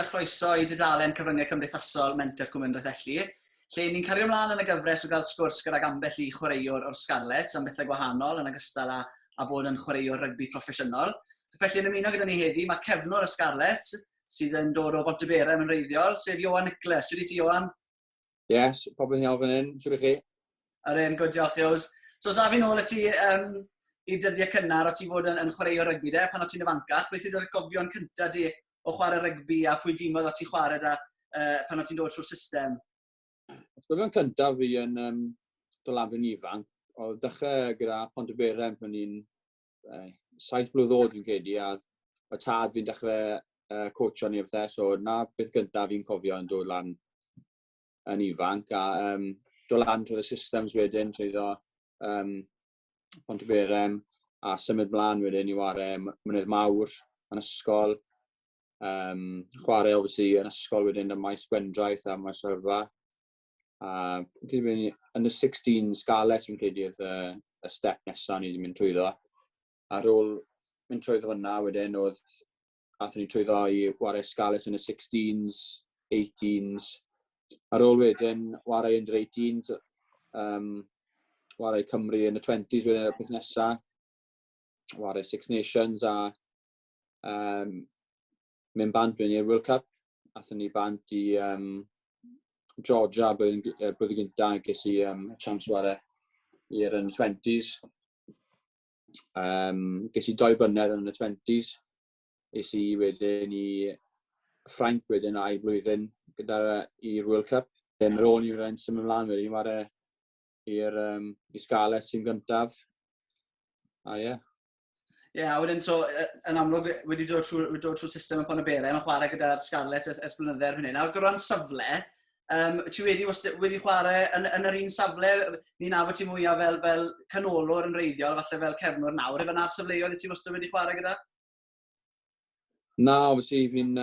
a chroeso I dudalen cyfryngau cymdeithasol Menter Cwmyndraeth lle ni'n cario ymlaen yn y gyfres o gael sgwrs gydag ambell I chwaraewr o'r Scarlets am bethau gwahanol yn ogystal â bod yn chwaraewr rygbi proffesiynol. Felly yn ymuno gyda ni heddi, mae cefnwr y Scarlets sydd yn dod o Bontyberem yn reiddiol, sef Ioan Nicholas. Shwd I ti, Ioan? Yes, pobl yn iawn fan hyn. Shwd I chi? Yr un, good, diolch Iws. So, sa fi nôl y ti I dyddiau cynnar o ti fod yn chwaraewr rygbi de, pan o ti'n ifancach. Beth yw'r gofio'n cyntaf di o chwarae rygbi a pwy dimodd o ti chwarae da pan o ti'n dod trwy'r system? Gofio'n cyntaf fi yn dod lan fy'n ifanc. O dechrau gyda Bontyberem pan ni'n 7 blwydd oed fi'n credu, a y tad fi'n dechrau coachio ni o bethau, so na beth gyntaf fi'n cofio yn dod lan yn ifanc, a dod lan trwy'r systems wedyn, trwyddo Bontyberem, a symud mlaen wedyn I ware mynydd mawr yn ysgol, chwarae obviously yn ysgol wedyn yn maes gwendraeth a maes yrfa. Yn y 16 Scarlets fi'n credu oedd y step nesaf ni wedi mynd trwyddo. Ar ôl mynd trwyddo hwnna wedyn, athyn ni trwyddo I ware Scarlets yn y 16s, 18s. Ar ôl wedyn, ware under 18s, ware Cymru yn y 20s wedyn y peth nesaf. Ware Six Nations a mynd bant wedyn i'r World Cup. Athyn ni bant I Georgia blwyddyn gyntaf, ges I chance ware i'r yn y 20s. Ges I 2 blynedd yn y 20s. Ges I wedyn I Ffrainc wedyn a'i blwyddyn gyda i'r World Cup. Ar ôl ni wedyn symud ymlaen wedyn, ware i'r Scarlets sy'n gyntaf. A ie. Ie, a wedyn, so, yn amlwg wedi dod trwy'r system yn Bontyberem a chwarae gyda'r Scarlets ers blynydde erbyn hyn. A o ran safle, ti wedi chwarae yn yr un safle, ni'n nabod ti mwyaf fel canolor yn reiddiol, falle fel cefnwr nawr. Efe na'r safleoedd ti wastad wedi chwarae gyda? Na, obviously, fi'n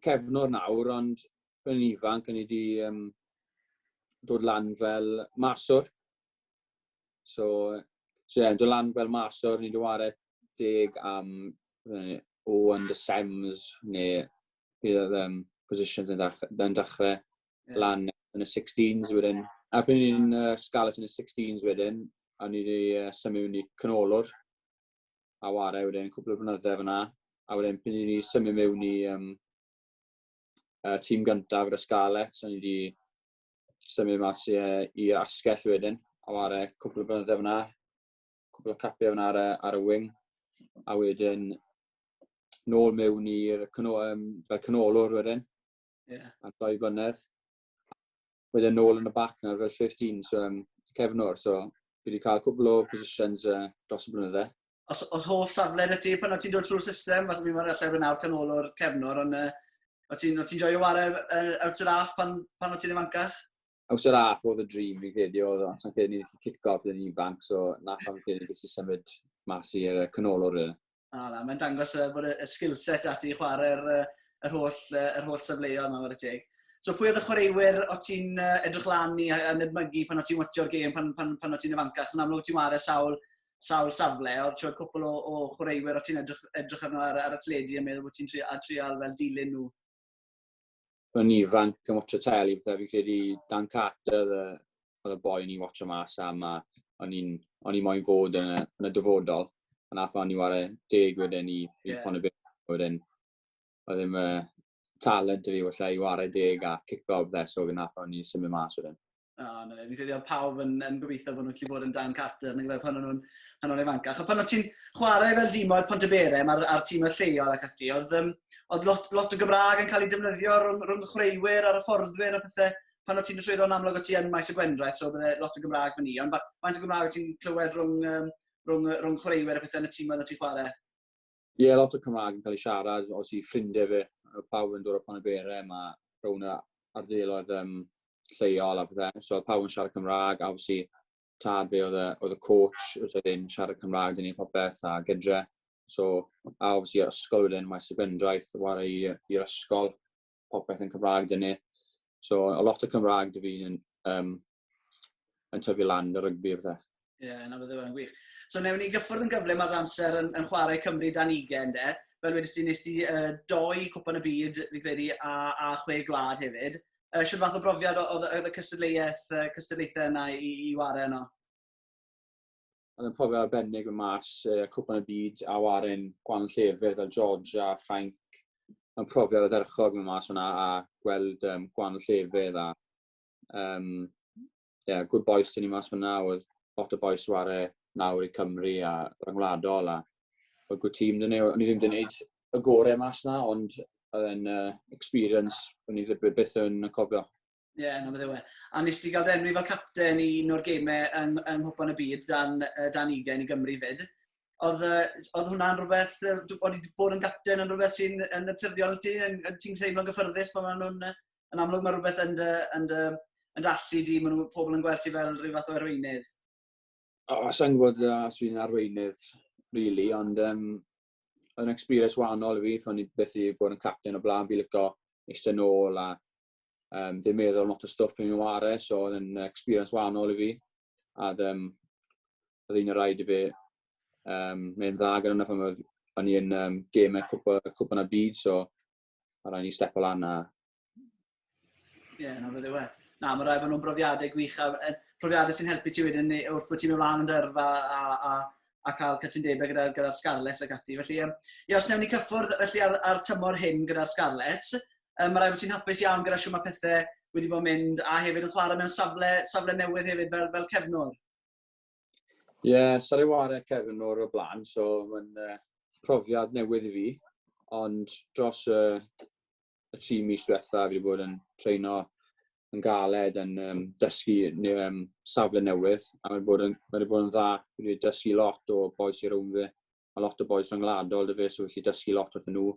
cefnwr nawr, ond yn ifanc, ni wedi dod lan fel maswr. So dod lan fel maswr, ni wedi ware 10 am o under 7s, neu bydd positions yn dechrau lan yn y 16s wedyn. A pan ni'n Scarlets yn y 16s wedyn, a ni wedi symud mewn I canolor a ware wedyn cwbl o blynydde fyna. A wedyn pan ni wedi symud mewn I tîm gyntaf gyda Scarlets, a ni wedi symud mas i'r asgell wedyn, a ware cwbl o blynydde fyna, cwbl o capiau fyna ar y wing. A wedyn nôl mewn i'r canolor wedyn, a 2 blynedd. Wedyn nôl yn y bac na fel 15, so cefnwr, so fi wedi cael cwbl o positions dros y blynydde. Oedd hoff safle dy ti pan o ti'n dod trwy'r system, fath o fi'n meddwl allan nawr canolor cefnwr, ond o ti'n joio ware out yr aff pan o ti'n ifancach? Out yr aff oedd y dream fi'n credu, ond sa'n credu ni wedi kick-off byddwn i'n ifanc, so na pan fi'n credu ges I symud mas i'r canolor. Mae'n dangos bod y skillset ati I chwarae'r holl safleoedd yma wedi teg. So pwy oedd y chwaraewyr o ti'n edrych lan I yn edmygu pan o ti'n watcho'r gêm pan o ti'n ifancach? Yn amlwg ti'n ware sawl safle, oedd ti'n cwpl o chwaraewyr o ti'n edrych arno ar y tledu a meddwl bod ti'n trial fel dilyn nhw? Yn ifanc yn watcho teli, fi'n credu Dan Carter oedd y boi ni'n watcho mas am, a o'n I moyn fod yn y dyfodol. A nath o'n I ware 10 wedyn I Bontyberem wedyn. Oedd ddim talent I fi wella I ware 10 a kick-o bethau, so nath o'n I symud mas wedyn. Fi'n credu oedd pawb yn gobeithio bod nhw'n gallu bod yn Dan Carter pan o'n ifancach. A pan o ti'n chwarae fel dimoedd Bontyberem ar tîm y lleol ac ati, oedd lot o Gymraeg yn cael ei defnyddio rhwng y chwaraewyr ar y fforddwyr a pethau. Pan o ti'n trwyddo yn amlwg o ti yn maes y gwendraeth, so bydde lot o Gymraeg fan ni. Ond faint o Gymraeg o ti'n clywed rhwng chwaraewyr a pethau yn y tîm oedd o ti'n chwarae? Ie, lot o Cymraeg yn cael ei siarad, os I ffrindiau fi, pawb yn dod o Bontyberem a rhwng ardaloedd lleol a pethau. So pawb yn siarad Cymraeg, a obviously tad fi oedd y coach, oedd e'n siarad Cymraeg dyn ni popeth a gyda. So, a obviously ysgol wedyn, maes y gwendraeth, ware i'r ysgol, popeth yn Cymraeg dyn ni. So, a lot o Cymraeg dy fi'n tyfu lan y rygbi a pethau. Ie, na bydde fe'n gwych. So, newn ni gyffwrdd yn gyflym ar amser yn chwarae Cymru dan 20, de. fel wedys ti, nes ti 2 cwpan y byd, fi credu, a 6 gwlad hefyd. Siwr fath o brofiad oedd y cystadlaethau yna i ware yno? Oedd yn profiad arbennig yn mas cwpan y byd a waren gwahanol llefydd fel George a Ffrainc. Yn profiad ddyrchog yn mas hwnna a gweld gwahanol llefydd a good boys dyn ni mas hwnna. Oedd lot o boys ware nawr i Cymru a rhyngwladol a oedd good team dyn ni. O'n i ddim wedi gwneud y gorau mas na, ond oedd yn experience o'n i byth yn cofio. Ie, na bydde we. A nes ti gael enwi fel capten i un o'r gemau yng nghwpan y byd dan 20 i Gymru fyd. Oedd hwnna'n rhywbeth, oedd wedi bod yn capten yn rhywbeth sy'n yn naturiol ti? Ti'n teimlo'n gyffyrddus pan maen nhw'n yn amlwg mae rhywbeth yn dallu di, maen nhw pobl yn gweld ti fel rhyw fath o arweinydd? Sa'n gwybod os fi'n arweinydd, really, ond oedd yn experience wahanol i fi, o'n i byth i bod yn capten o blaen, fi licio eistedd nôl a ddim meddwl lot o stwff pan fi'n ware, so oedd yn experience wahanol i fi. A oedd un o'r rhaid i fi mae'n dda gyda hwnna pan o'n i'n gemau cwpan y byd, so mae rhaid ni step o lan a... Ie, na bydde we. Na, mae rhaid bod nhw'n brofiadau gwych, profiadau sy'n helpu ti wedyn wrth bod ti'n mynd mlaen yn dyrfa a cael cytundebau gyda'r Scarlets ac ati. Felly, os newn ni cyffwrdd ar tymor hyn gyda'r Scarlets, mae rhaid bod ti'n hapus iawn gyda siw mae pethau wedi bod yn mynd a hefyd yn chwarae mewn safle newydd hefyd fel cefnwr. Ie, sa'n ei ware cefnwr o blaen, so mae'n profiad newydd i fi, ond dros y 3 mis diwetha fi wedi bod yn treino yn galed yn dysgu safle newydd, a wedi bod yn dda, fi wedi dysgu lot o boes i rownd fi, a lot o boes rhyngwladol dy fi, so wedi dysgu lot wrth nhw,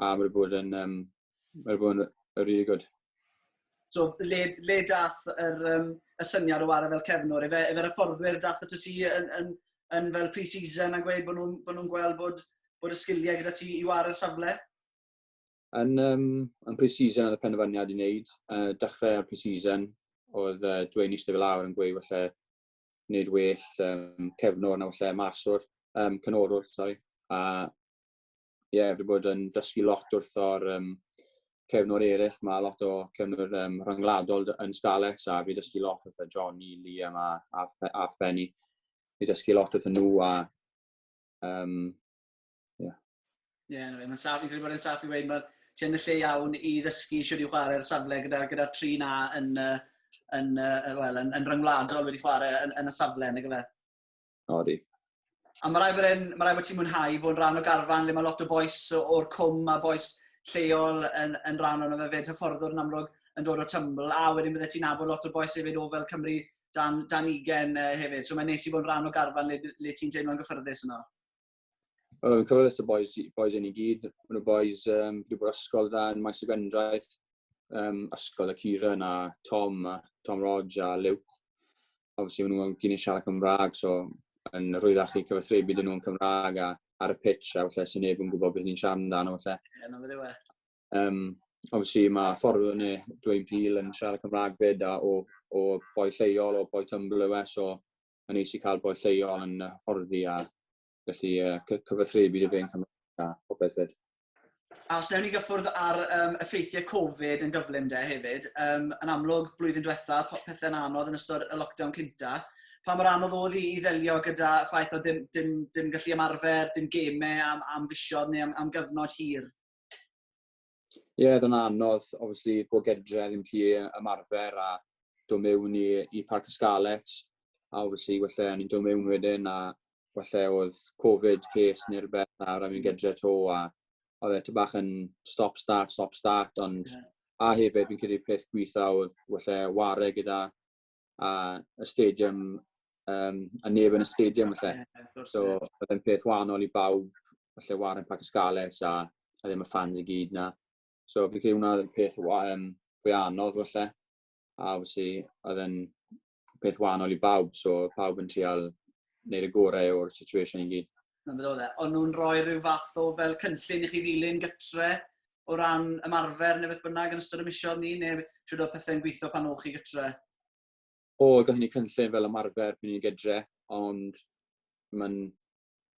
a wedi bod yn really good. So, le dath y syniad o ware fel cefnwr? Efer y fforddwyr dath ato ti yn fel pre-season a gweud bod nhw'n gweld bod y sgiliau gyda ti i ware'r safle? Yn pre-season oedd y penderfyniad i wneud. Dechrau ar pre-season, oedd Dwayne eistedd fel awr yn gweud falle wneud well cefnwr na falle maswr, cynorwr, sorry. A ie, wedi bod yn dysgu lot wrth o'r cefnwr eraill, mae lot o cefnwr rhyngwladol yn Scarlets a fi dysgu lot wrth Johnny, Liam a Benny. Fi dysgu lot wrth nhw a Ie, mae'n saff, fi'n credu bod yn saff i weid, mae ti yn y lle iawn i ddysgu siwr i chwarae'r safle gyda'r 3 na yn rhyngwladol wedi chwarae yn y safle, neu gyfe? Odi. A mae rai bod ti'n mwynhau fod yn rhan o garfan, le mae lot o boes o'r cwm a boes lleol yn rhan o'n fyd hyfforddwr yn amlwg yn dod o tyml, a wedyn bydde ti'n nabod lot o boes hefyd o fel Cymru dan 20 hefyd. So mae'n neis i fod yn rhan o garfan le ti'n teimlo'n gyffyrddus yno. Wel, fi'n cyfres o boes yn i gyd. Mae'n nhw boes wedi bod ysgol da yn maes y gendraeth, ysgol y Ciren a Tom Rodge a Luke. Obviously, maen nhw'n gynnu siarad Cymraeg, so yn rwyddach i cyfathrebu dyn nhw'n Cymraeg a ar y pitch, a falle sy'n neb yn gwybod beth ni'n siarad amdano, falle. Ie, na fydde we. Obviously, mae ffordd ni, Dwayne Peel yn siarad Cymraeg fyd o boi lleol, o boi tymble yw e, so yn neis i cael boi lleol yn hyfforddi a gallu cyfathrebu dy fe'n Cymraeg a popeth fyd. A os newn ni gyffwrdd ar effeithiau Covid yn gyflym hefyd, yn amlwg blwyddyn diwetha, pethau'n anodd yn ystod y lockdown cynta, pa mor anodd oedd i ddelio gyda ffaith o dim gallu ymarfer, dim gemau am fisoedd neu am gyfnod hir? Ie, oedd yn anodd, obviously, bod gedre ddim gallu ymarfer a dod mewn i Parc y Scarlets. A obviously, falle, ni'n dod mewn wedyn a falle oedd Covid case neu rhywbeth a rhaid mi'n gedre to a oedd e ty bach yn stop-start, ond a hefyd fi'n credu peth gweitha oedd falle ware gyda y stadium, a neb yn y stadium falle. So oedd e'n peth wahanol i bawb falle ware yn Parc y Scarlets a ddim y fans i gyd na. So fi'n credu hwnna oedd yn peth fwy anodd falle. A obviously oedd e'n peth wahanol i bawb, so pawb yn trial wneud y gorau o'r situation i gyd. Na beth oedd e. Ond nhw'n rhoi rhyw fath o fel cynllun i chi ddilyn gytre o ran ymarfer neu beth bynnag yn ystod y misoedd ni, neu siwr oedd pethau'n gweithio pan o'ch chi gytre? Gallwn ni cynllun fel ymarfer pan ni'n gytre, ond mae'n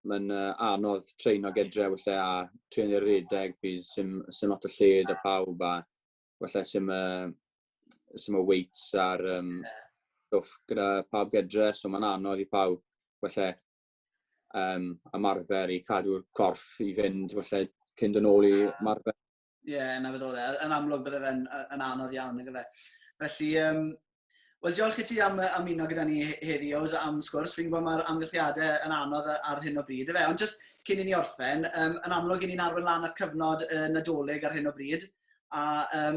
mae'n anodd treino gydre falle a treino redeg bydd sy'n lot o lled a pawb a falle sy'n y weights a'r stwff gyda pawb gydre, so mae'n anodd i pawb falle ymarfer i cadw'r corff i fynd falle cyn dod nôl i ymarfer. Ie, na fydd o dde. Yn amlwg bydde fe'n anodd iawn, nag yfe. Felly, wel, diolch i ti am ymuno gyda ni heddi, Ows, am sgwrs. Fi'n gwybod mae'r amgylchiadau yn anodd ar hyn o bryd. Ond just cyn i ni orffen, yn amlwg i ni'n arwain lan ar cyfnod nadolig ar hyn o bryd. A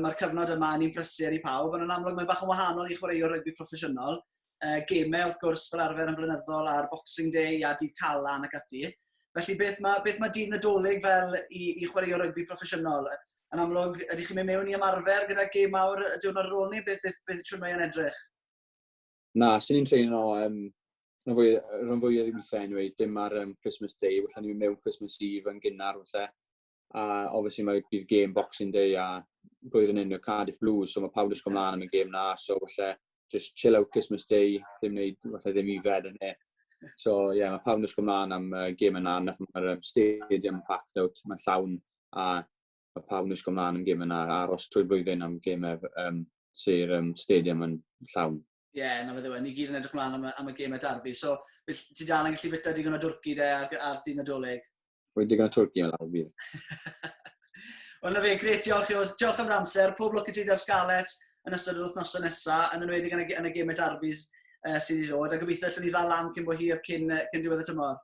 mae'r cyfnod yma yn un prysur i pawb, ond yn amlwg mae'n bach yn wahanol i chwaraewr rygbi proffesiynol. Gemau, wrth gwrs, fel arfer yn blynyddol ar Boxing Day a dydd Calan ac ati. Felly, beth mae dydd nadolig fel i chwaraewr rygbi proffesiynol? Yn amlwg, ydych chi'n mynd mewn i ymarfer gyda gêm mawr y diwrnod ar ôl ni? Beth siwr mae'n edrych? Na, sy'n ni'n treino rhan fwy o weithiau anyway, dim ar Christmas Day, falle ni'n mynd mewn Christmas Eve yn gynnar falle. A obviously mae bydd gêm Boxing Day a blwyddyn hyn o Cardiff Blues, so mae pawb ysgol mlaen am y gêm na, so falle just chill out Christmas Day, ddim ifed yn e. So ie, mae pawb ysgol mlaen am gêm yna, mae'r stadium packed out, mae'n llawn, a mae pawb ysgol mlaen am gêm yna, a aros trwy'r blwyddyn am gêm sy'r stadium yn llawn. Ie, na fe ddiwen, ni gyd yn edrych mlaen am y gêm y darbu. So, ti dal yn gallu bita digon o dwrci de ar dydd nadolig? Wedi digon o twrci yn lawr bydd. Wel, na fe, gret, diolch am amser. Pob lwc i ti ar Scarlets yn ystod yr wythnosau nesaf, yn enwedig yn y gêm y darbys sydd i ddod. A gobeithio allwn ni ddal lan cyn bo hir cyn diwedd y tymor.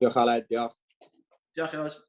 Diolch Aled, diolch. Diolch, Ioan.